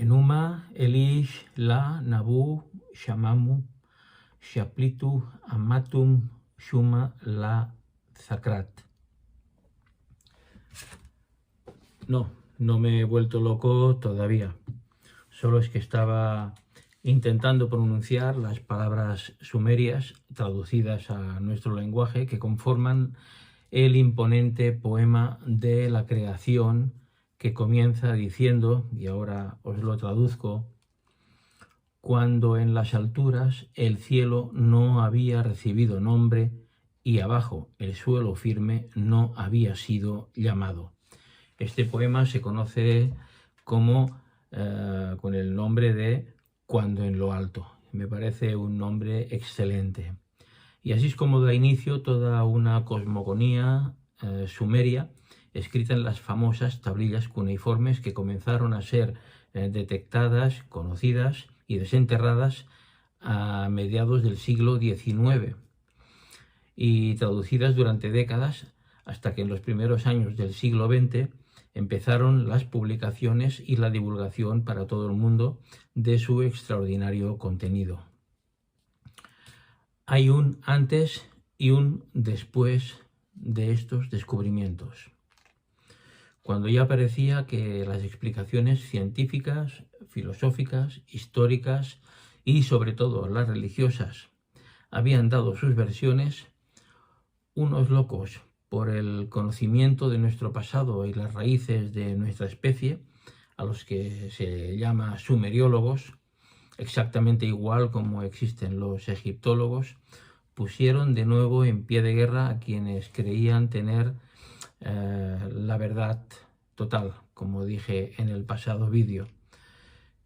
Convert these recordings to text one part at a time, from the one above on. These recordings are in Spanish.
Enuma, Elish, La, Nabu, Shamamu, Shaplitu, Amatum, Shuma, La, Zakrat. No me he vuelto loco todavía. Solo es que estaba intentando pronunciar las palabras sumerias traducidas a nuestro lenguaje que conforman el imponente poema de la creación que comienza diciendo, y ahora os lo traduzco: cuando en las alturas el cielo no había recibido nombre y abajo el suelo firme no había sido llamado. Este poema se conoce como con el nombre de Cuando en lo alto. Me parece un nombre excelente. Y así es como da inicio toda una cosmogonía sumeria escrita en las famosas tablillas cuneiformes que comenzaron a ser detectadas, conocidas y desenterradas a mediados del siglo XIX y traducidas durante décadas hasta que en los primeros años del siglo XX empezaron las publicaciones y la divulgación para todo el mundo de su extraordinario contenido. Hay un antes y un después de estos descubrimientos. Cuando ya parecía que las explicaciones científicas, filosóficas, históricas y sobre todo las religiosas habían dado sus versiones, unos locos por el conocimiento de nuestro pasado y las raíces de nuestra especie, a los que se llama sumeriólogos, exactamente igual como existen los egiptólogos, pusieron de nuevo en pie de guerra a quienes creían tener la verdad total, como dije en el pasado vídeo,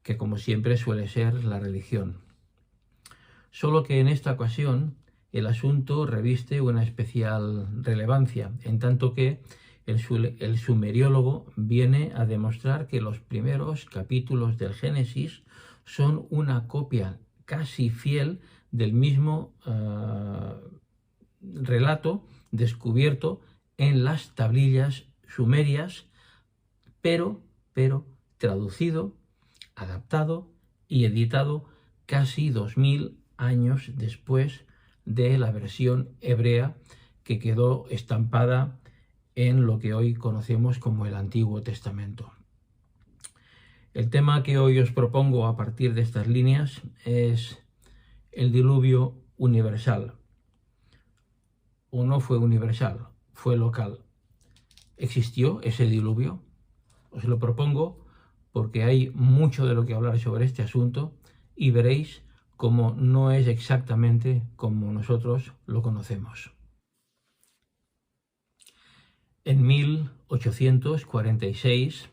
que como siempre suele ser la religión. Solo que en esta ocasión el asunto reviste una especial relevancia, en tanto que el sumeriólogo viene a demostrar que los primeros capítulos del Génesis son una copia casi fiel del mismo relato descubierto en las tablillas sumerias, pero traducido, adaptado y editado casi 2000 años después de la versión hebrea que quedó estampada en lo que hoy conocemos como el Antiguo Testamento. El tema que hoy os propongo a partir de estas líneas es el diluvio universal. ¿O no fue universal? Fue local. ¿Existió ese diluvio? Os lo propongo porque hay mucho de lo que hablar sobre este asunto y veréis cómo no es exactamente como nosotros lo conocemos. En 1846,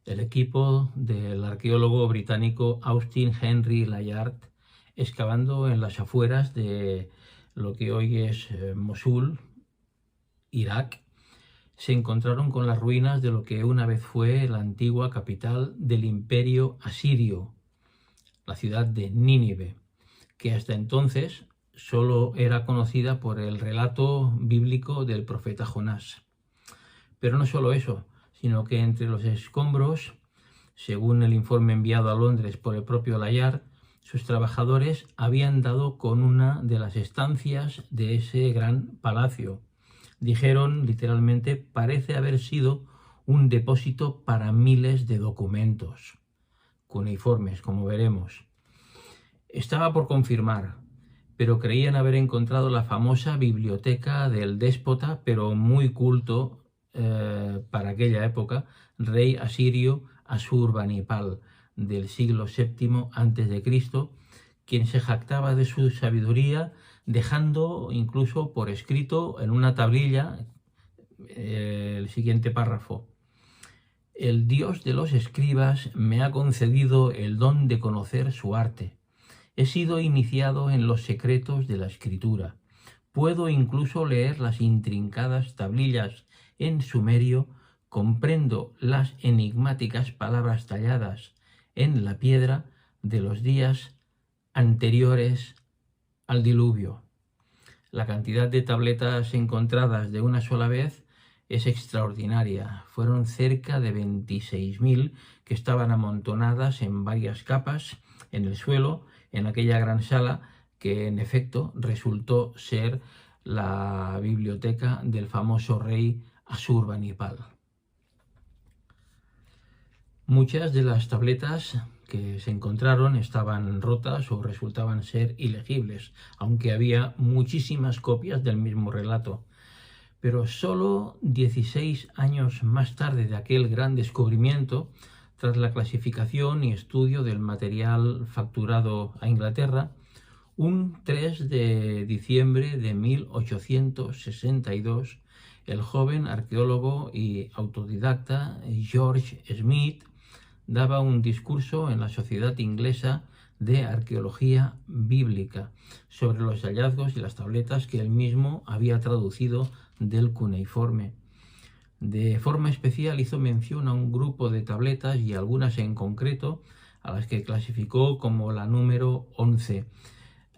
el equipo del arqueólogo británico Austin Henry Layard, excavando en las afueras de lo que hoy es Mosul, Irak, se encontraron con las ruinas de lo que una vez fue la antigua capital del Imperio Asirio, la ciudad de Nínive, que hasta entonces solo era conocida por el relato bíblico del profeta Jonás. Pero no solo eso, sino que entre los escombros, según el informe enviado a Londres por el propio Layard, sus trabajadores habían dado con una de las estancias de ese gran palacio. Dijeron literalmente: parece haber sido un depósito para miles de documentos cuneiformes, como veremos. Estaba por confirmar, pero creían haber encontrado la famosa biblioteca del déspota, pero muy culto para aquella época, rey asirio Asurbanipal del siglo VII a.C., quien se jactaba de su sabiduría, dejando incluso por escrito en una tablilla el siguiente párrafo: el Dios de los escribas me ha concedido el don de conocer su arte. He sido iniciado en los secretos de la escritura. Puedo incluso leer las intrincadas tablillas en sumerio, comprendo las enigmáticas palabras talladas en la piedra de los días anteriores al diluvio. La cantidad de tabletas encontradas de una sola vez es extraordinaria. Fueron cerca de 26.000 que estaban amontonadas en varias capas en el suelo, en aquella gran sala que en efecto resultó ser la biblioteca del famoso rey Asurbanipal. Muchas de las tabletas que se encontraron estaban rotas o resultaban ser ilegibles, aunque había muchísimas copias del mismo relato. Pero solo 16 años más tarde de aquel gran descubrimiento, tras la clasificación y estudio del material facturado a Inglaterra, un 3 de diciembre de 1862, el joven arqueólogo y autodidacta George Smith daba un discurso en la Sociedad Inglesa de Arqueología Bíblica sobre los hallazgos y las tabletas que él mismo había traducido del cuneiforme. De forma especial hizo mención a un grupo de tabletas y algunas en concreto a las que clasificó como la número 11.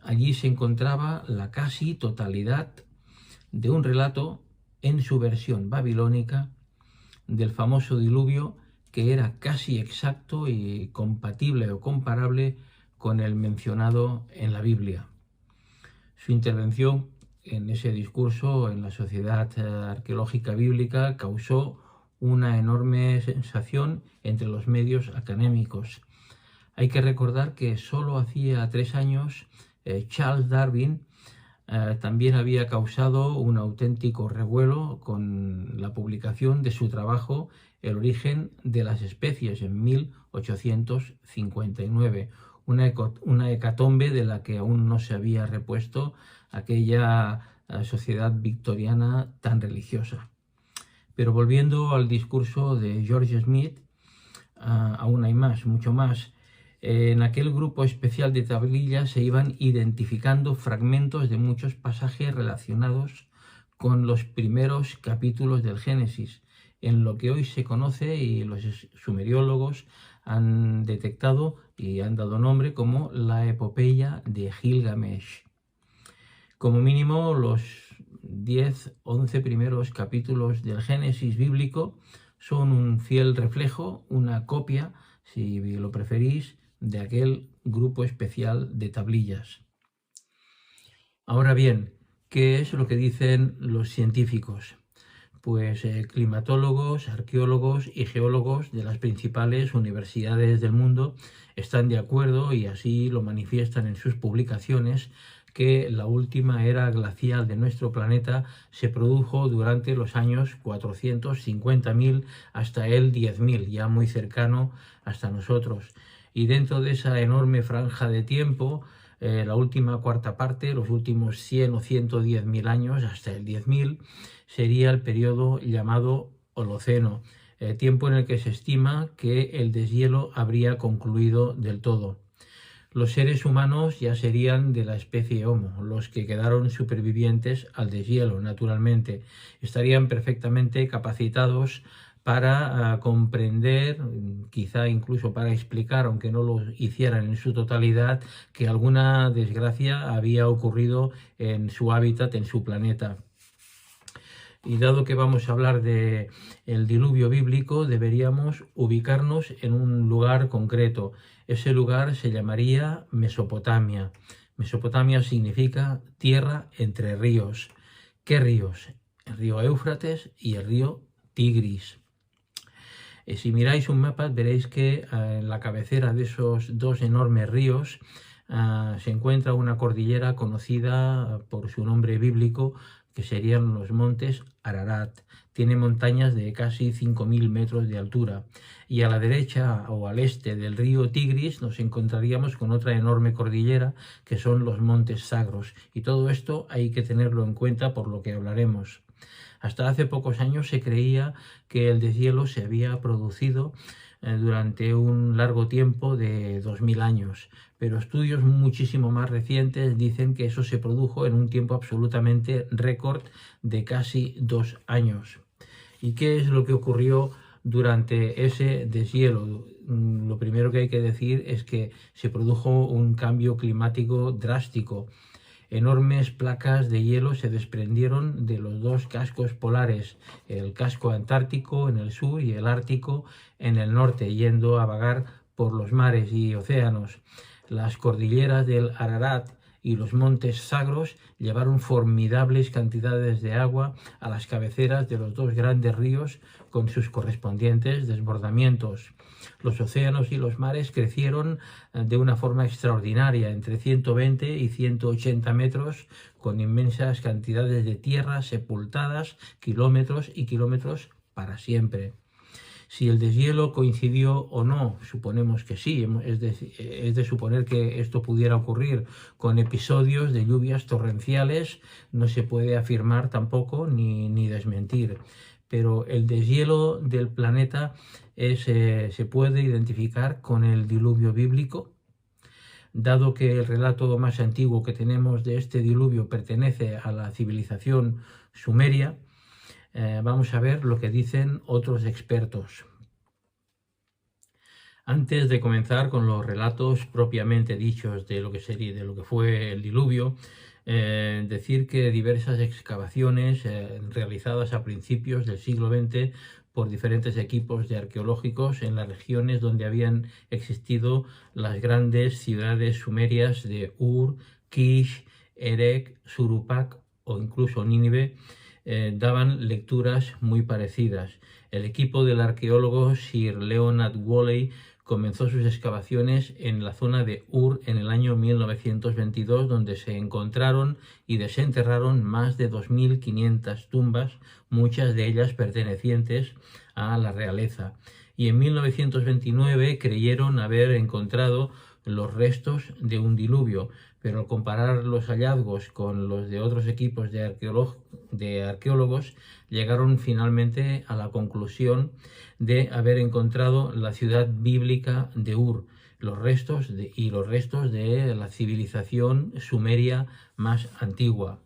Allí se encontraba la casi totalidad de un relato en su versión babilónica del famoso diluvio, que era casi exacto y compatible o comparable con el mencionado en la Biblia. Su intervención en ese discurso en la Sociedad Arqueológica Bíblica causó una enorme sensación entre los medios académicos. Hay que recordar que solo hacía 3 años Charles Darwin también había causado un auténtico revuelo con la publicación de su trabajo El origen de las especies en 1859, una hecatombe de la que aún no se había repuesto aquella sociedad victoriana tan religiosa. Pero volviendo al discurso de George Smith, aún hay más, mucho más. En aquel grupo especial de tablillas se iban identificando fragmentos de muchos pasajes relacionados con los primeros capítulos del Génesis, en lo que hoy se conoce y los sumeriólogos han detectado y han dado nombre como la epopeya de Gilgamesh. Como mínimo, los 10-11 primeros capítulos del Génesis bíblico son un fiel reflejo, una copia, si lo preferís, de aquel grupo especial de tablillas. Ahora bien, ¿qué es lo que dicen los científicos? Pues climatólogos, arqueólogos y geólogos de las principales universidades del mundo están de acuerdo, y así lo manifiestan en sus publicaciones, que la última era glacial de nuestro planeta se produjo durante los años 450.000 hasta el 10.000, ya muy cercano hasta nosotros. Y dentro de esa enorme franja de tiempo, la última cuarta parte, los últimos 100 o 110.000 años, hasta el 10.000, sería el periodo llamado Holoceno, tiempo en el que se estima que el deshielo habría concluido del todo. Los seres humanos ya serían de la especie Homo, los que quedaron supervivientes al deshielo, naturalmente. Estarían perfectamente capacitados para comprender, quizá incluso para explicar, aunque no lo hicieran en su totalidad, que alguna desgracia había ocurrido en su hábitat, en su planeta. Y dado que vamos a hablar del diluvio bíblico, deberíamos ubicarnos en un lugar concreto. Ese lugar se llamaría Mesopotamia. Mesopotamia significa tierra entre ríos. ¿Qué ríos? El río Éufrates y el río Tigris. Si miráis un mapa veréis que en la cabecera de esos dos enormes ríos se encuentra una cordillera conocida por su nombre bíblico, que serían los montes Ararat. Tiene montañas de casi 5.000 metros de altura. Y a la derecha o al este del río Tigris nos encontraríamos con otra enorme cordillera, que son los montes Zagros. Y todo esto hay que tenerlo en cuenta por lo que hablaremos. Hasta hace pocos años se creía que el deshielo se había producido durante un largo tiempo de 2.000 años, pero estudios muchísimo más recientes dicen que eso se produjo en un tiempo absolutamente récord de casi 2 años. ¿Y qué es lo que ocurrió durante ese deshielo? Lo primero que hay que decir es que se produjo un cambio climático drástico. Enormes placas de hielo se desprendieron de los dos cascos polares, el casco antártico en el sur y el ártico en el norte, yendo a vagar por los mares y océanos. Las cordilleras del Ararat y los montes Zagros llevaron formidables cantidades de agua a las cabeceras de los dos grandes ríos con sus correspondientes desbordamientos. Los océanos y los mares crecieron de una forma extraordinaria, entre 120 y 180 metros, con inmensas cantidades de tierra sepultadas, kilómetros y kilómetros para siempre. Si el deshielo coincidió o no, suponemos que sí, es de suponer que esto pudiera ocurrir con episodios de lluvias torrenciales, no se puede afirmar tampoco ni desmentir. Pero el deshielo del planeta se puede identificar con el diluvio bíblico. Dado que el relato más antiguo que tenemos de este diluvio pertenece a la civilización sumeria, vamos a ver lo que dicen otros expertos. Antes de comenzar con los relatos propiamente dichos de lo que fue el diluvio, decir que diversas excavaciones realizadas a principios del siglo XX por diferentes equipos de arqueológicos en las regiones donde habían existido las grandes ciudades sumerias de Ur, Kish, Erech, Surupak o incluso Nínive, daban lecturas muy parecidas. El equipo del arqueólogo Sir Leonard Woolley comenzó sus excavaciones en la zona de Ur en el año 1922, donde se encontraron y desenterraron más de 2.500 tumbas, muchas de ellas pertenecientes a la realeza. Y en 1929 creyeron haber encontrado los restos de un diluvio, pero al comparar los hallazgos con los de otros equipos de arqueólogos, llegaron finalmente a la conclusión de haber encontrado la ciudad bíblica de Ur, los restos de la civilización sumeria más antigua.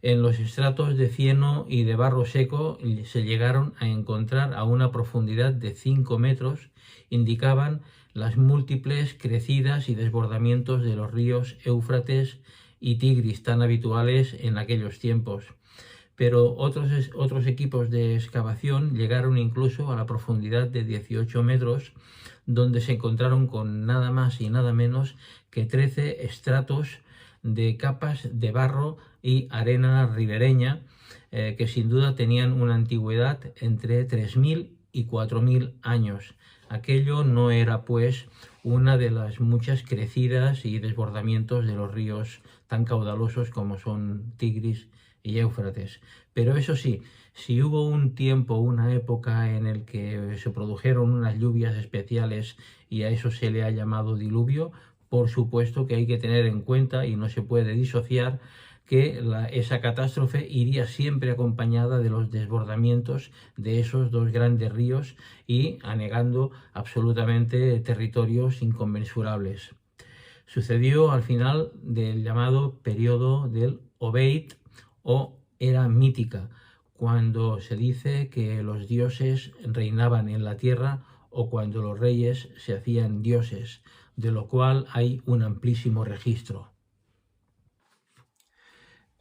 En los estratos de cieno y de barro seco se llegaron a encontrar a una profundidad de 5 metros, indicaban las múltiples crecidas y desbordamientos de los ríos Éufrates y Tigris tan habituales en aquellos tiempos. Pero otros equipos de excavación llegaron incluso a la profundidad de 18 metros, donde se encontraron con nada más y nada menos que 13 estratos de capas de barro y arena ribereña, que sin duda tenían una antigüedad entre 3.000 y 4.000 años. Aquello no era, pues, una de las muchas crecidas y desbordamientos de los ríos tan caudalosos como son Tigris y Éufrates. Pero eso sí, si hubo un tiempo, una época en el que se produjeron unas lluvias especiales y a eso se le ha llamado diluvio, por supuesto que hay que tener en cuenta y no se puede disociar que esa catástrofe iría siempre acompañada de los desbordamientos de esos dos grandes ríos y anegando absolutamente territorios inconmensurables. Sucedió al final del llamado periodo del Obeid o era mítica, cuando se dice que los dioses reinaban en la tierra o cuando los reyes se hacían dioses, de lo cual hay un amplísimo registro.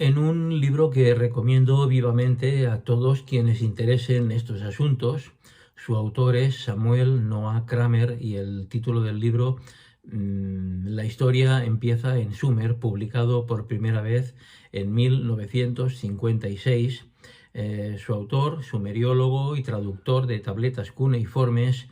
En un libro que recomiendo vivamente a todos quienes interesen estos asuntos, su autor es Samuel Noah Kramer y el título del libro La historia empieza en Sumer, publicado por primera vez en 1956. Su autor, sumeriólogo y traductor de tabletas cuneiformes,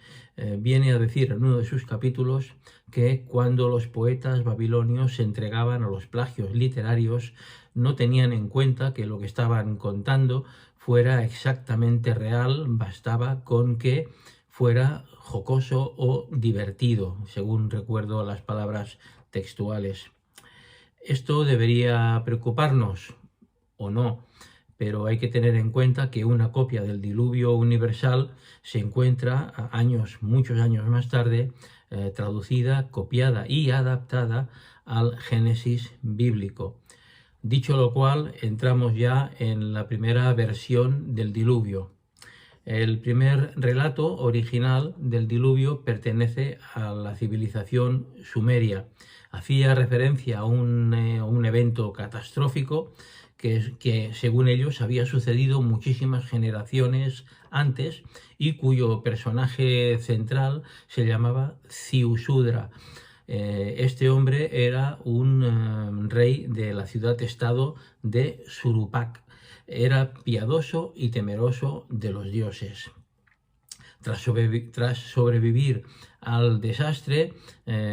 viene a decir en uno de sus capítulos que cuando los poetas babilonios se entregaban a los plagios literarios, no tenían en cuenta que lo que estaban contando fuera exactamente real, bastaba con que fuera jocoso o divertido, según recuerdo las palabras textuales. Esto debería preocuparnos, o no, pero hay que tener en cuenta que una copia del Diluvio Universal se encuentra muchos años más tarde, traducida, copiada y adaptada al Génesis bíblico. Dicho lo cual, entramos ya en la primera versión del diluvio. El primer relato original del diluvio pertenece a la civilización sumeria. Hacía referencia a un evento catastrófico que, según ellos, había sucedido muchísimas generaciones antes y cuyo personaje central se llamaba Ziusudra. Este hombre era un rey de la ciudad-estado de Surupak. Era piadoso y temeroso de los dioses. Tras sobrevivir al desastre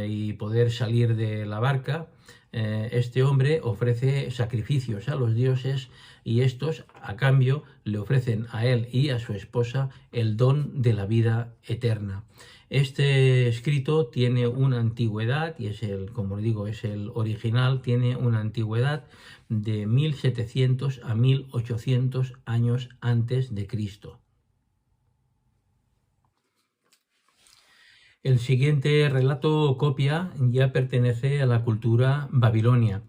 y poder salir de la barca, este hombre ofrece sacrificios a los dioses y estos, a cambio, le ofrecen a él y a su esposa el don de la vida eterna. Este escrito tiene una antigüedad, y como digo, es el original, tiene una antigüedad de 1700 a 1800 años antes de Cristo. El siguiente relato copia ya pertenece a la cultura babilonia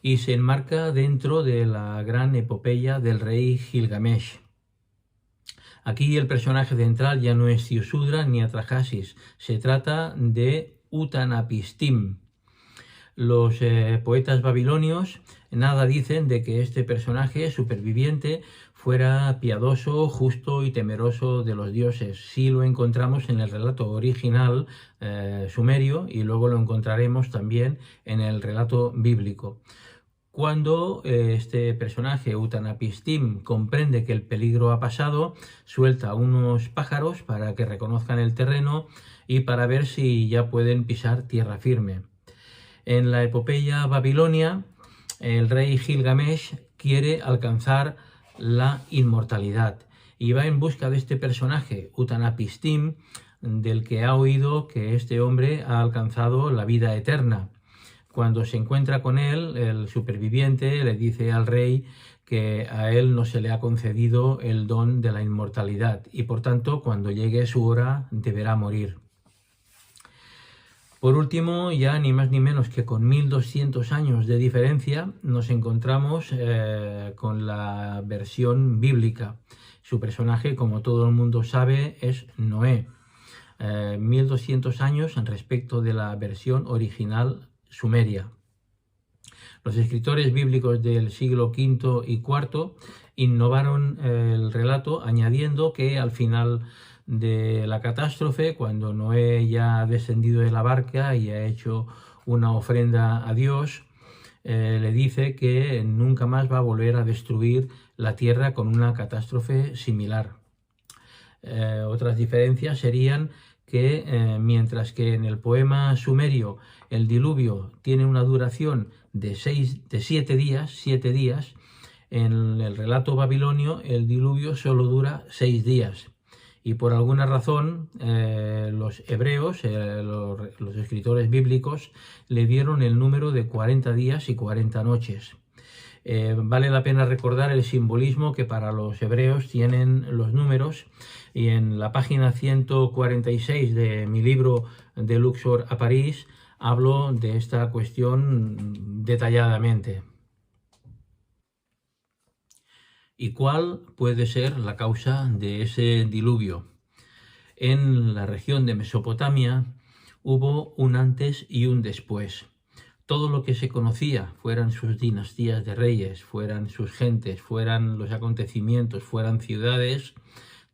y se enmarca dentro de la gran epopeya del rey Gilgamesh. Aquí el personaje central ya no es Ziusudra ni Atrahasis, se trata de Utanapistim. Los poetas babilonios nada dicen de que este personaje superviviente fuera piadoso, justo y temeroso de los dioses. Sí lo encontramos en el relato original sumerio y luego lo encontraremos también en el relato bíblico. Cuando este personaje, Utanapistim, comprende que el peligro ha pasado, suelta unos pájaros para que reconozcan el terreno y para ver si ya pueden pisar tierra firme. En la epopeya babilonia, el rey Gilgamesh quiere alcanzar la inmortalidad y va en busca de este personaje, Utanapistim, del que ha oído que este hombre ha alcanzado la vida eterna. Cuando se encuentra con él, el superviviente le dice al rey que a él no se le ha concedido el don de la inmortalidad y por tanto cuando llegue su hora deberá morir. Por último, ya ni más ni menos que con 1200 años de diferencia, nos encontramos con la versión bíblica. Su personaje, como todo el mundo sabe, es Noé. 1200 años respecto de la versión original sumeria. Los escritores bíblicos del siglo V y IV innovaron el relato añadiendo que al final de la catástrofe, cuando Noé ya ha descendido de la barca y ha hecho una ofrenda a Dios, le dice que nunca más va a volver a destruir la tierra con una catástrofe similar. Otras diferencias serían que mientras que en el poema sumerio el diluvio tiene una duración de 7 días, en el relato babilonio el diluvio solo dura 6 días. Y por alguna razón los hebreos, los escritores bíblicos, le dieron el número de 40 días y 40 noches. Vale la pena recordar el simbolismo que para los hebreos tienen los números, y en la página 146 de mi libro De Luxor a París hablo de esta cuestión detalladamente. ¿Y cuál puede ser la causa de ese diluvio? En la región de Mesopotamia hubo un antes y un después. Todo lo que se conocía, fueran sus dinastías de reyes, fueran sus gentes, fueran los acontecimientos, fueran ciudades,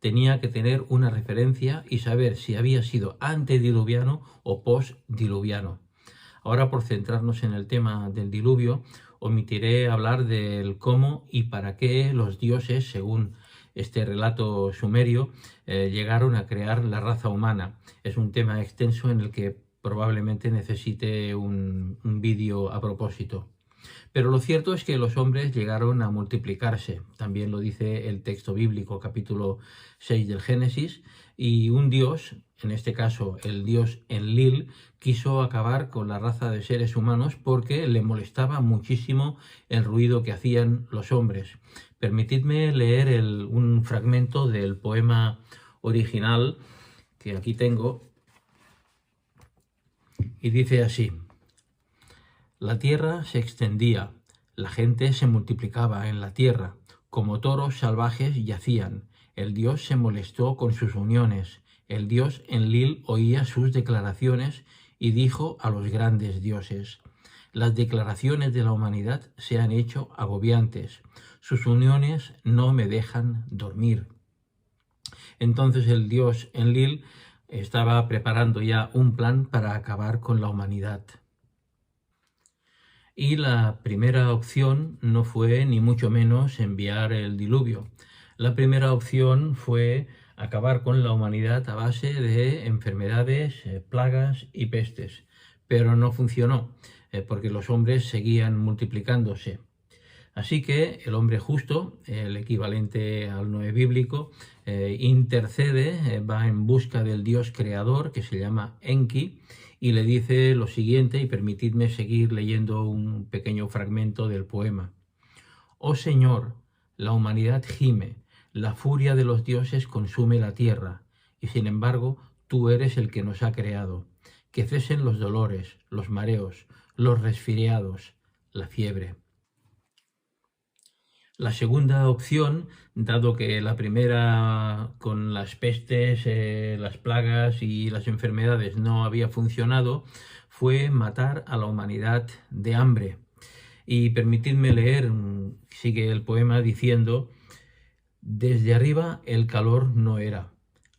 tenía que tener una referencia y saber si había sido antediluviano o postdiluviano. Ahora, por centrarnos en el tema del diluvio, omitiré hablar del cómo y para qué los dioses, según este relato sumerio, llegaron a crear la raza humana. Es un tema extenso en el que probablemente necesite un vídeo a propósito. Pero lo cierto es que los hombres llegaron a multiplicarse, también lo dice el texto bíblico, capítulo 6 del Génesis, y un dios, en este caso el dios Enlil, quiso acabar con la raza de seres humanos porque le molestaba muchísimo el ruido que hacían los hombres. Permitidme leer un fragmento del poema original que aquí tengo, y dice así: la tierra se extendía, la gente se multiplicaba en la tierra, como toros salvajes yacían, El dios se molestó con sus uniones. El dios Enlil oía sus declaraciones y dijo a los grandes dioses: las declaraciones de la humanidad se han hecho agobiantes. Sus uniones no me dejan dormir. Entonces el dios Enlil estaba preparando ya un plan para acabar con la humanidad. Y la primera opción no fue ni mucho menos enviar el diluvio. La primera opción fue acabar con la humanidad a base de enfermedades, plagas y pestes. Pero no funcionó, porque los hombres seguían multiplicándose. Así que el hombre justo, el equivalente al Noé bíblico, intercede, va en busca del Dios creador, que se llama Enki, y le dice lo siguiente, y permitidme seguir leyendo un pequeño fragmento del poema. Oh Señor, la humanidad gime, la furia de los dioses consume la tierra, y sin embargo tú eres el que nos ha creado. Que cesen los dolores, los mareos, los resfriados, la fiebre. La segunda opción, dado que la primera con las pestes, las plagas y las enfermedades no había funcionado, fue matar a la humanidad de hambre. Y permitidme leer, sigue el poema diciendo: desde arriba el calor no era,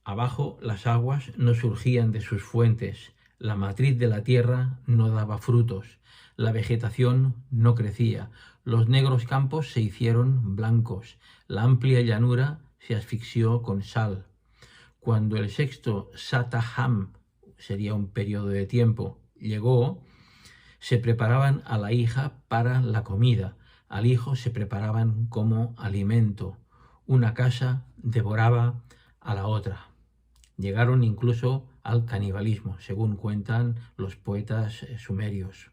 abajo las aguas no surgían de sus fuentes, la matriz de la tierra no daba frutos, la vegetación no crecía, los negros campos se hicieron blancos, la amplia llanura se asfixió con sal. Cuando el sexto Sataham, sería un periodo de tiempo, llegó, se preparaban a la hija para la comida, al hijo se preparaban como alimento, una casa devoraba a la otra. Llegaron incluso al canibalismo, según cuentan los poetas sumerios.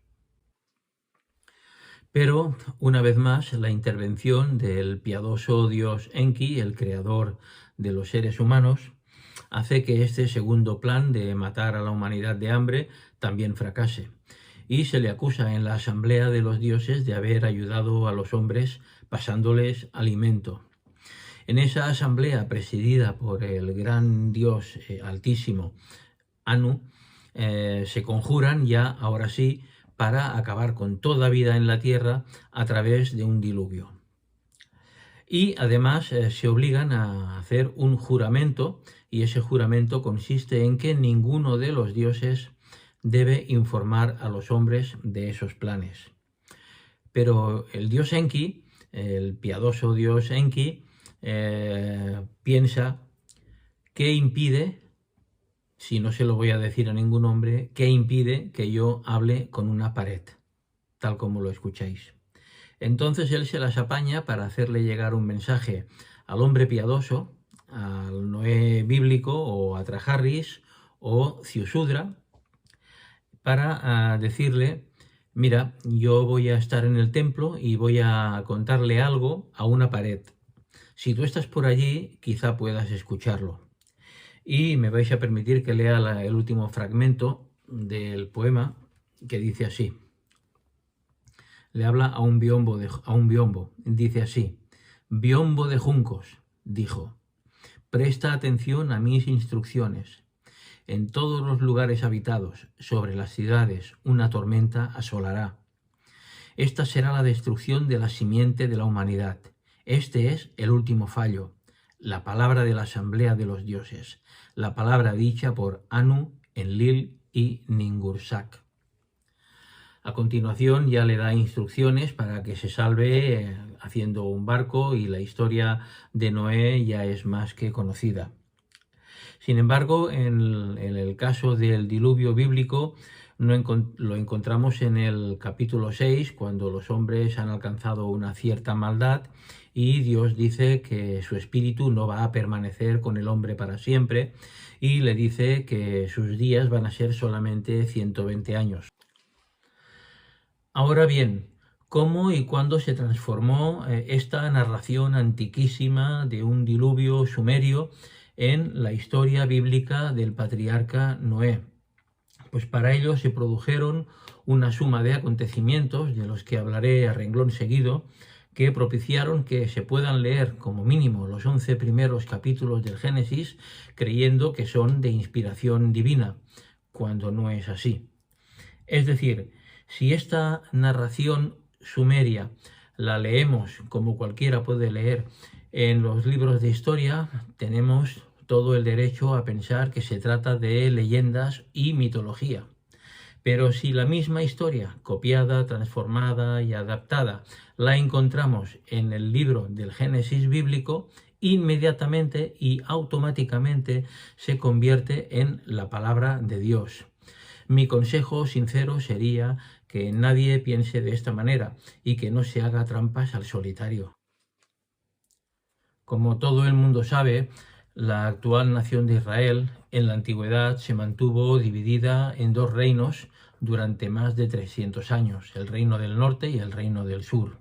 Pero, una vez más, la intervención del piadoso dios Enki, el creador de los seres humanos, hace que este segundo plan de matar a la humanidad de hambre también fracase. Y se le acusa en la asamblea de los dioses de haber ayudado a los hombres pasándoles alimento. En esa asamblea presidida por el gran dios altísimo Anu, se conjuran ya, ahora sí, para acabar con toda vida en la tierra a través de un diluvio. Y además se obligan a hacer un juramento, y ese juramento consiste en que ninguno de los dioses debe informar a los hombres de esos planes. Pero el dios Enki, el piadoso dios Enki, piensa: ¿qué impide, si no se lo voy a decir a ningún hombre, qué impide que yo hable con una pared, tal como lo escucháis? Entonces él se las apaña para hacerle llegar un mensaje al hombre piadoso, al Noé bíblico, o a Traharris, o Ziusudra, para decirle: mira, yo voy a estar en el templo y voy a contarle algo a una pared. Si tú estás por allí, quizá puedas escucharlo. Y me vais a permitir que lea el último fragmento del poema, que dice así. Le habla a un biombo. Dice así: biombo de juncos, dijo, presta atención a mis instrucciones. En todos los lugares habitados, sobre las ciudades, una tormenta asolará. Esta será la destrucción de la simiente de la humanidad. Este es el último fallo, la palabra de la asamblea de los dioses, la palabra dicha por Anu, Enlil y Ningursak. A continuación ya le da instrucciones para que se salve haciendo un barco, y la historia de Noé ya es más que conocida. Sin embargo, en el caso del diluvio bíblico, lo encontramos en el capítulo 6, cuando los hombres han alcanzado una cierta maldad y Dios dice que su espíritu no va a permanecer con el hombre para siempre, y le dice que sus días van a ser solamente 120 años. Ahora bien, ¿cómo y cuándo se transformó esta narración antiquísima de un diluvio sumerio en la historia bíblica del patriarca Noé? Pues para ello se produjeron una suma de acontecimientos, de los que hablaré a renglón seguido, que propiciaron que se puedan leer como mínimo los 11 primeros capítulos del Génesis creyendo que son de inspiración divina, cuando no es así. Es decir, si esta narración sumeria la leemos como cualquiera puede leer en los libros de historia, tenemos todo el derecho a pensar que se trata de leyendas y mitología. Pero si la misma historia, copiada, transformada y adaptada, la encontramos en el libro del Génesis bíblico, inmediatamente y automáticamente se convierte en la palabra de Dios. Mi consejo sincero sería que nadie piense de esta manera y que no se haga trampas al solitario. Como todo el mundo sabe, la actual nación de Israel en la antigüedad se mantuvo dividida en dos reinos durante más de 300 años, el reino del norte y el reino del sur.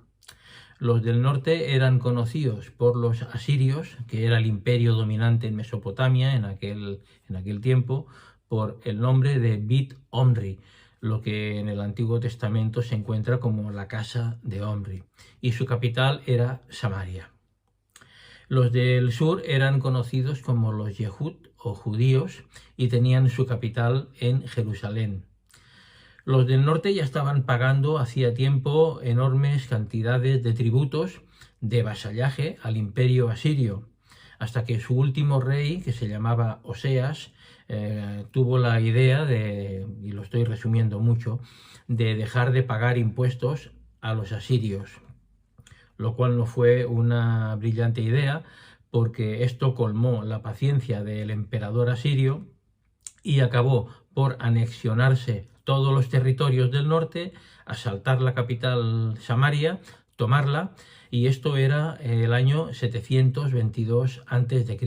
Los del norte eran conocidos por los asirios, que era el imperio dominante en Mesopotamia en aquel tiempo, por el nombre de Bit Omri, lo que en el Antiguo Testamento se encuentra como la casa de Omri, y su capital era Samaria. Los del sur eran conocidos como los Yehud o judíos y tenían su capital en Jerusalén. Los del norte ya estaban pagando hacía tiempo enormes cantidades de tributos de vasallaje al imperio asirio, hasta que su último rey, que se llamaba Oseas, tuvo la idea de, y lo estoy resumiendo mucho, de dejar de pagar impuestos a los asirios, lo cual no fue una brillante idea porque esto colmó la paciencia del emperador asirio y acabó por anexionarse todos los territorios del norte, asaltar la capital Samaria, tomarla, y esto era el año 722 a.C.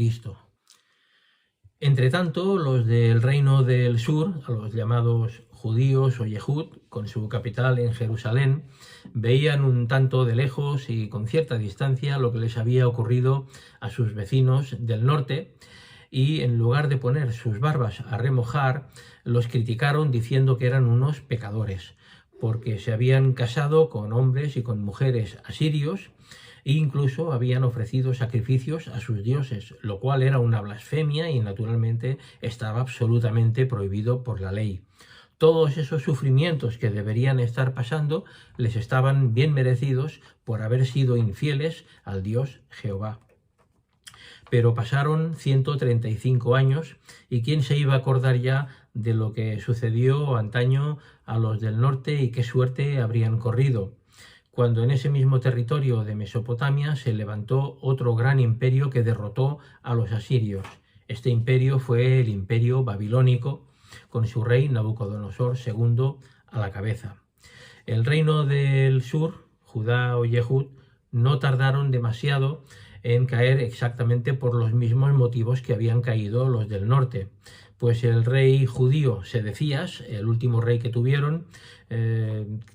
Entre tanto, los del reino del sur, a los llamados judíos o Yehud, con su capital en Jerusalén, veían un tanto de lejos y con cierta distancia lo que les había ocurrido a sus vecinos del norte, y en lugar de poner sus barbas a remojar, los criticaron diciendo que eran unos pecadores, porque se habían casado con hombres y con mujeres asirios, e incluso habían ofrecido sacrificios a sus dioses, lo cual era una blasfemia y naturalmente estaba absolutamente prohibido por la ley. Todos esos sufrimientos que deberían estar pasando les estaban bien merecidos por haber sido infieles al Dios Jehová. Pero pasaron 135 años y ¿quién se iba a acordar ya de lo que sucedió antaño a los del norte y qué suerte habrían corrido? Cuando en ese mismo territorio de Mesopotamia se levantó otro gran imperio que derrotó a los asirios. Este imperio fue el imperio babilónico, con su rey Nabucodonosor II a la cabeza. El reino del sur, Judá o Yehud, no tardaron demasiado en caer exactamente por los mismos motivos que habían caído los del norte. Pues el rey judío Sedecías, el último rey que tuvieron,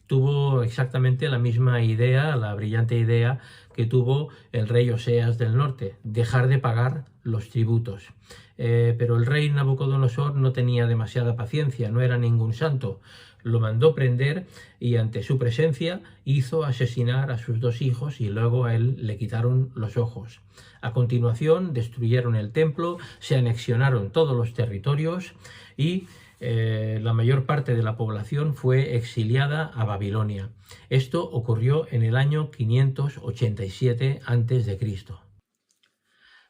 tuvo exactamente la misma idea, la brillante idea que tuvo el rey Oseas del norte, dejar de pagar los tributos. Pero el rey Nabucodonosor no tenía demasiada paciencia, no era ningún santo. Lo mandó prender y ante su presencia hizo asesinar a sus dos hijos y luego a él le quitaron los ojos. A continuación destruyeron el templo, se anexionaron todos los territorios y la mayor parte de la población fue exiliada a Babilonia. Esto ocurrió en el año 587 a.C.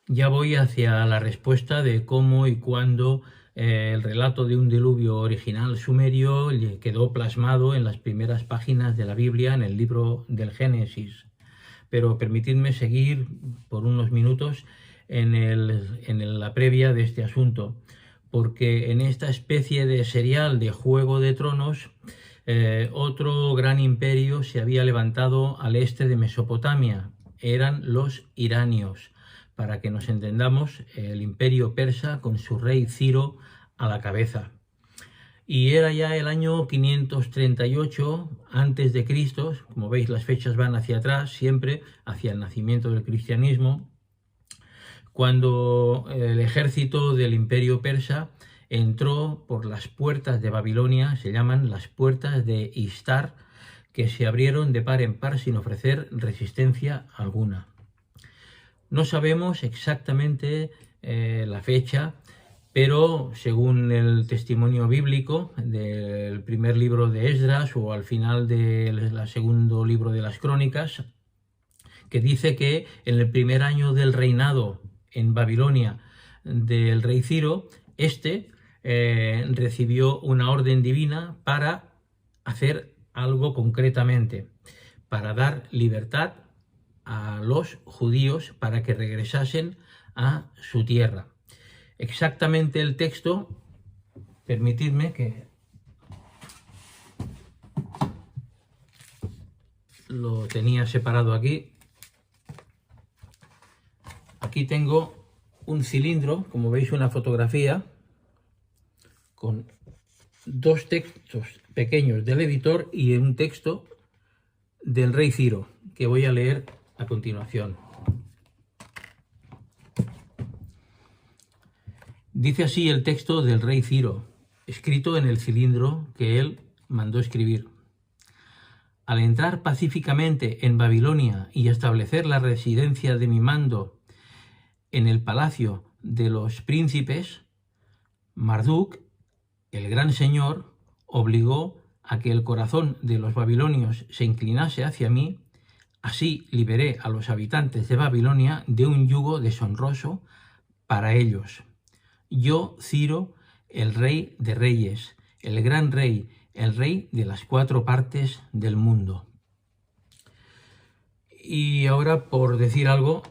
Ya voy hacia la respuesta de cómo y cuándo el relato de un diluvio original sumerio quedó plasmado en las primeras páginas de la Biblia, en el libro del Génesis. Pero permitidme seguir por unos minutos en la previa de este asunto, porque en esta especie de serial de Juego de Tronos, otro gran imperio se había levantado al este de Mesopotamia, eran los iranios. Para que nos entendamos, el imperio persa con su rey Ciro a la cabeza. Y era ya el año 538 a.C., como veis las fechas van hacia atrás, siempre hacia el nacimiento del cristianismo, cuando el ejército del imperio persa entró por las puertas de Babilonia, se llaman las puertas de Istar, que se abrieron de par en par sin ofrecer resistencia alguna. No sabemos exactamente la fecha, pero según el testimonio bíblico del primer libro de Esdras o al final del segundo libro de las Crónicas, que dice que en el primer año del reinado en Babilonia del rey Ciro, recibió una orden divina para hacer algo concretamente, para dar libertad a los judíos para que regresasen a su tierra. Exactamente el texto, permitidme que lo tenía separado aquí. Aquí tengo un cilindro, como veis, una fotografía con dos textos pequeños del editor y un texto del rey Ciro, que voy a leer a continuación. Dice así el texto del rey Ciro, escrito en el cilindro que él mandó escribir. Al entrar pacíficamente en Babilonia y establecer la residencia de mi mando en el palacio de los príncipes, Marduk, el gran señor, obligó a que el corazón de los babilonios se inclinase hacia mí. Así liberé a los habitantes de Babilonia de un yugo deshonroso para ellos. Yo, Ciro, el rey de reyes, el gran rey, el rey de las 4 partes del mundo. Y ahora, por decir algo,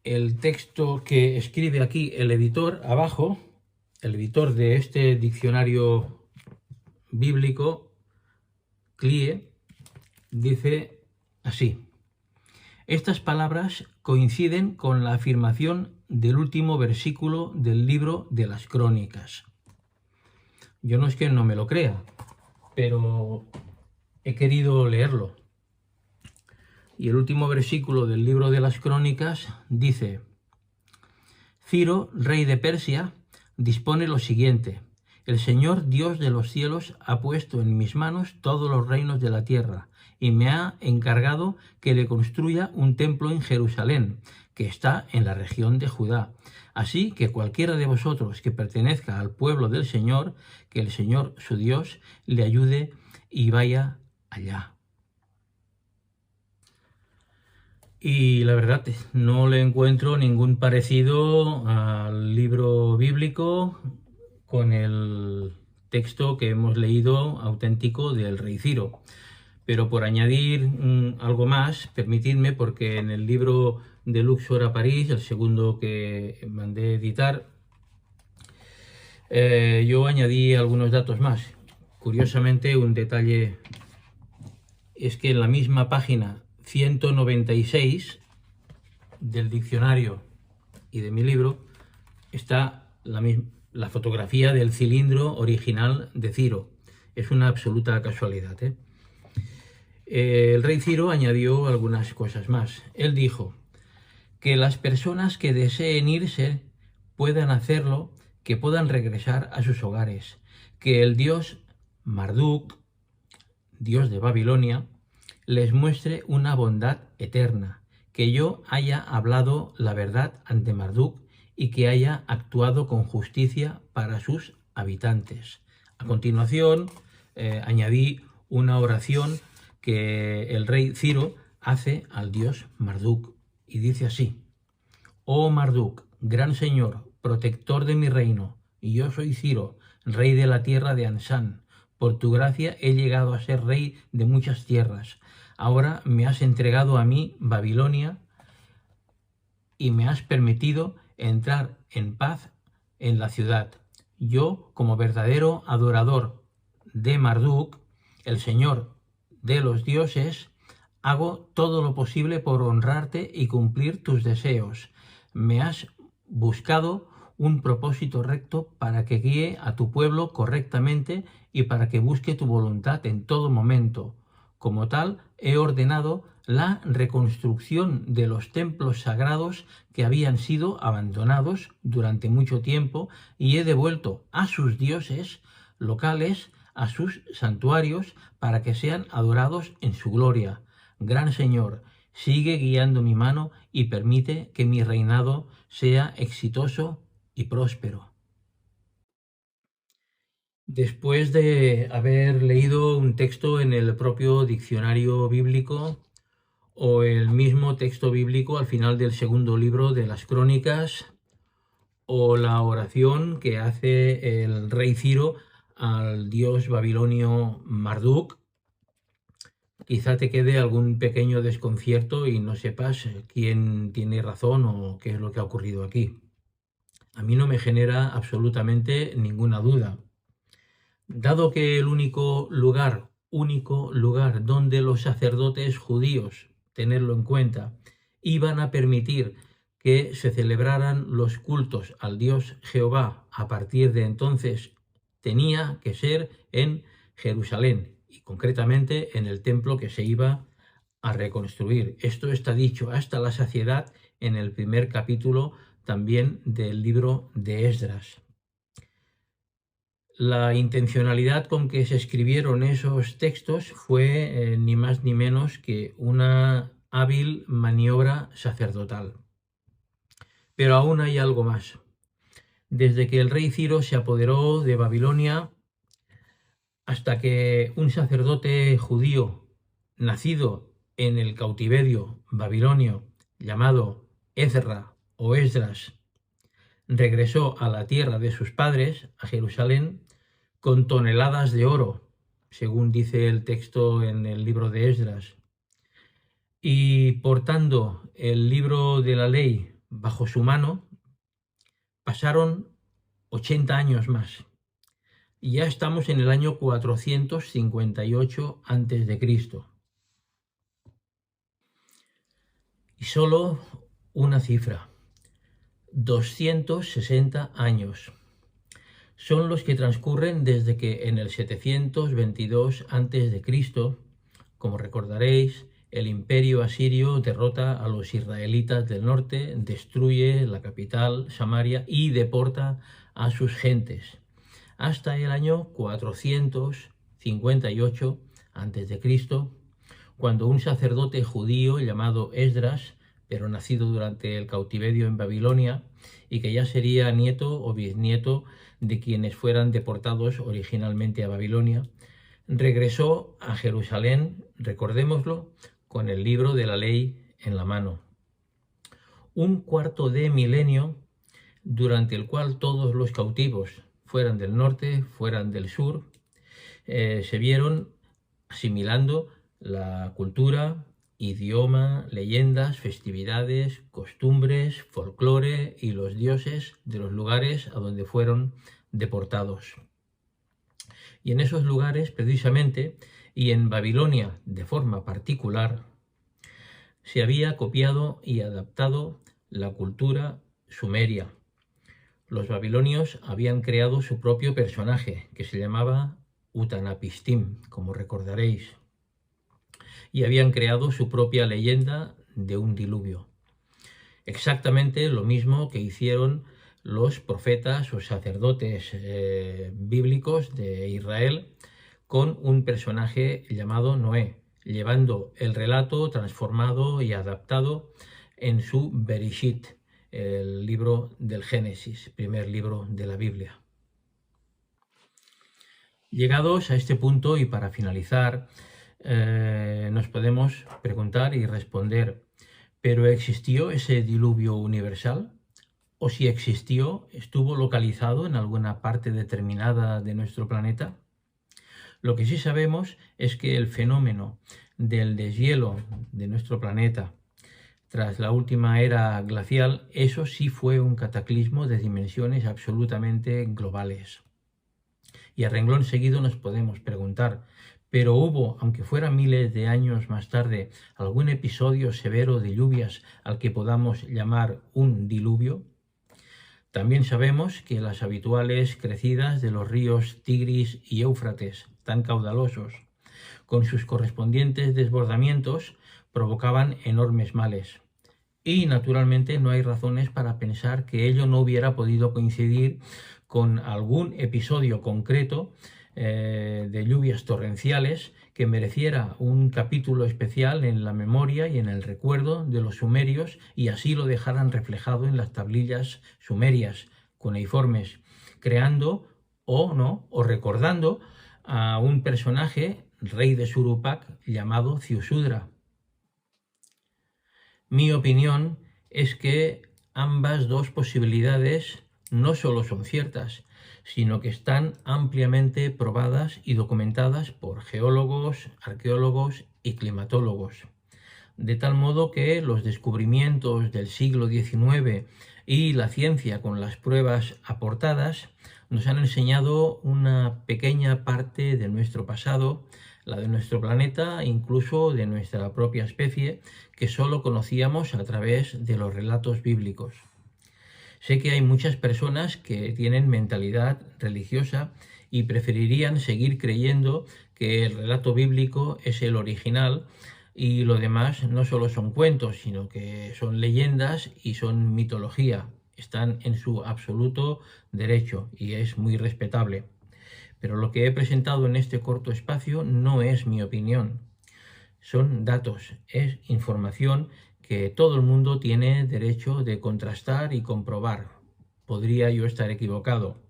el texto que escribe aquí el editor abajo, el editor de este diccionario bíblico, CLIE, dice así: estas palabras coinciden con la afirmación del último versículo del libro de las Crónicas. Yo no es que no me lo crea, pero he querido leerlo. Y el último versículo del libro de las Crónicas dice: Ciro, rey de Persia, dispone lo siguiente: el Señor Dios de los cielos ha puesto en mis manos todos los reinos de la tierra y me ha encargado que le construya un templo en Jerusalén, que está en la región de Judá. Así que cualquiera de vosotros que pertenezca al pueblo del Señor, que el Señor su Dios le ayude y vaya allá. Y la verdad, no le encuentro ningún parecido al libro bíblico con el texto que hemos leído auténtico del rey Ciro. Pero por añadir algo más, permitidme, porque en el libro de Luxor a París, el segundo que mandé editar, yo añadí algunos datos más. Curiosamente, un detalle es que en la misma página 196 del diccionario y de mi libro está la fotografía del cilindro original de Ciro. Es una absoluta casualidad, ¿eh? El rey Ciro añadió algunas cosas más. Él dijo: que las personas que deseen irse puedan hacerlo, que puedan regresar a sus hogares, que el dios Marduk, dios de Babilonia, les muestre una bondad eterna, que yo haya hablado la verdad ante Marduk y que haya actuado con justicia para sus habitantes. A continuación, añadí una oración que el rey Ciro hace al dios Marduk, y dice así: oh Marduk, gran señor, protector de mi reino, y yo soy Ciro, rey de la tierra de Ansán. Por tu gracia he llegado a ser rey de muchas tierras. Ahora me has entregado a mí Babilonia y me has permitido entrar en paz en la ciudad. Yo, como verdadero adorador de Marduk, el señor de los dioses, hago todo lo posible por honrarte y cumplir tus deseos. Me has buscado un propósito recto para que guíe a tu pueblo correctamente y para que busque tu voluntad en todo momento. Como tal, he ordenado la reconstrucción de los templos sagrados que habían sido abandonados durante mucho tiempo y he devuelto a sus dioses locales a sus santuarios para que sean adorados en su gloria. Gran Señor, sigue guiando mi mano y permite que mi reinado sea exitoso y próspero. Después de haber leído un texto en el propio diccionario bíblico o el mismo texto bíblico al final del segundo libro de las Crónicas, o la oración que hace el rey Ciro al dios babilonio Marduk, quizá te quede algún pequeño desconcierto y no sepas quién tiene razón o qué es lo que ha ocurrido aquí. A mí no me genera absolutamente ninguna duda. Dado que el único lugar donde los sacerdotes judíos, tenerlo en cuenta, iban a permitir que se celebraran los cultos al Dios Jehová a partir de entonces, tenía que ser en Jerusalén y concretamente en el templo que se iba a reconstruir. Esto está dicho hasta la saciedad en el primer capítulo también del libro de Esdras. La intencionalidad con que se escribieron esos textos fue ni más ni menos que una hábil maniobra sacerdotal. Pero aún hay algo más. Desde que el rey Ciro se apoderó de Babilonia hasta que un sacerdote judío nacido en el cautiverio babilonio llamado Ezra o Esdras regresó a la tierra de sus padres, a Jerusalén, con toneladas de oro, según dice el texto en el libro de Esdras, y portando el libro de la ley bajo su mano, pasaron 80 años más. Y ya estamos en el año 458 a.C. Y solo una cifra: 260 años. Son los que transcurren desde que en el 722 a.C., como recordaréis, el imperio asirio derrota a los israelitas del norte, destruye la capital, Samaria, y deporta a sus gentes, hasta el año 458 a.C., cuando un sacerdote judío llamado Esdras, pero nacido durante el cautiverio en Babilonia, y que ya sería nieto o bisnieto de quienes fueran deportados originalmente a Babilonia, regresó a Jerusalén, recordémoslo, con el libro de la ley en la mano. Un cuarto de milenio durante el cual todos los cautivos, fueran del norte, fueran del sur, se vieron asimilando la cultura, idioma, leyendas, festividades, costumbres, folclore y los dioses de los lugares a donde fueron deportados. Y en esos lugares, precisamente, y en Babilonia de forma particular, se había copiado y adaptado la cultura sumeria. Los babilonios habían creado su propio personaje, que se llamaba Utanapistim, como recordaréis, y habían creado su propia leyenda de un diluvio. Exactamente lo mismo que hicieron los profetas o sacerdotes bíblicos de Israel con un personaje llamado Noé, llevando el relato transformado y adaptado en su Bereshit, el libro del Génesis, primer libro de la Biblia. Llegados a este punto y para finalizar, nos podemos preguntar y responder: ¿pero existió ese diluvio universal? ¿O si existió, estuvo localizado en alguna parte determinada de nuestro planeta? Lo que sí sabemos es que el fenómeno del deshielo de nuestro planeta tras la última era glacial, eso sí fue un cataclismo de dimensiones absolutamente globales. Y a renglón seguido nos podemos preguntar: ¿pero hubo, aunque fuera miles de años más tarde, algún episodio severo de lluvias al que podamos llamar un diluvio? También sabemos que las habituales crecidas de los ríos Tigris y Éufrates, tan caudalosos, con sus correspondientes desbordamientos, provocaban enormes males. Y naturalmente no hay razones para pensar que ello no hubiera podido coincidir con algún episodio concreto de lluvias torrenciales que mereciera un capítulo especial en la memoria y en el recuerdo de los sumerios, y así lo dejaran reflejado en las tablillas sumerias cuneiformes, creando o recordando a un personaje, rey de Shuruppak, llamado Ziusudra. Mi opinión es que ambas dos posibilidades no solo son ciertas, sino que están ampliamente probadas y documentadas por geólogos, arqueólogos y climatólogos. De tal modo que los descubrimientos del siglo XIX y la ciencia con las pruebas aportadas nos han enseñado una pequeña parte de nuestro pasado, la de nuestro planeta, incluso de nuestra propia especie, que solo conocíamos a través de los relatos bíblicos. Sé que hay muchas personas que tienen mentalidad religiosa y preferirían seguir creyendo que el relato bíblico es el original y lo demás no solo son cuentos, sino que son leyendas y son mitología. Están en su absoluto derecho y es muy respetable. Pero lo que he presentado en este corto espacio no es mi opinión. Son datos, es información que todo el mundo tiene derecho de contrastar y comprobar. Podría yo estar equivocado.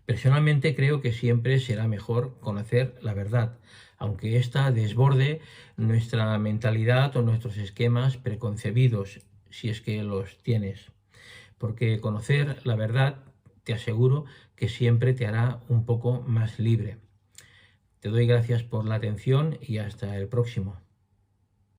Personalmente creo que siempre será mejor conocer la verdad, aunque ésta desborde nuestra mentalidad o nuestros esquemas preconcebidos, si es que los tienes. Porque conocer la verdad, te aseguro que siempre te hará un poco más libre. Te doy gracias por la atención y hasta el próximo.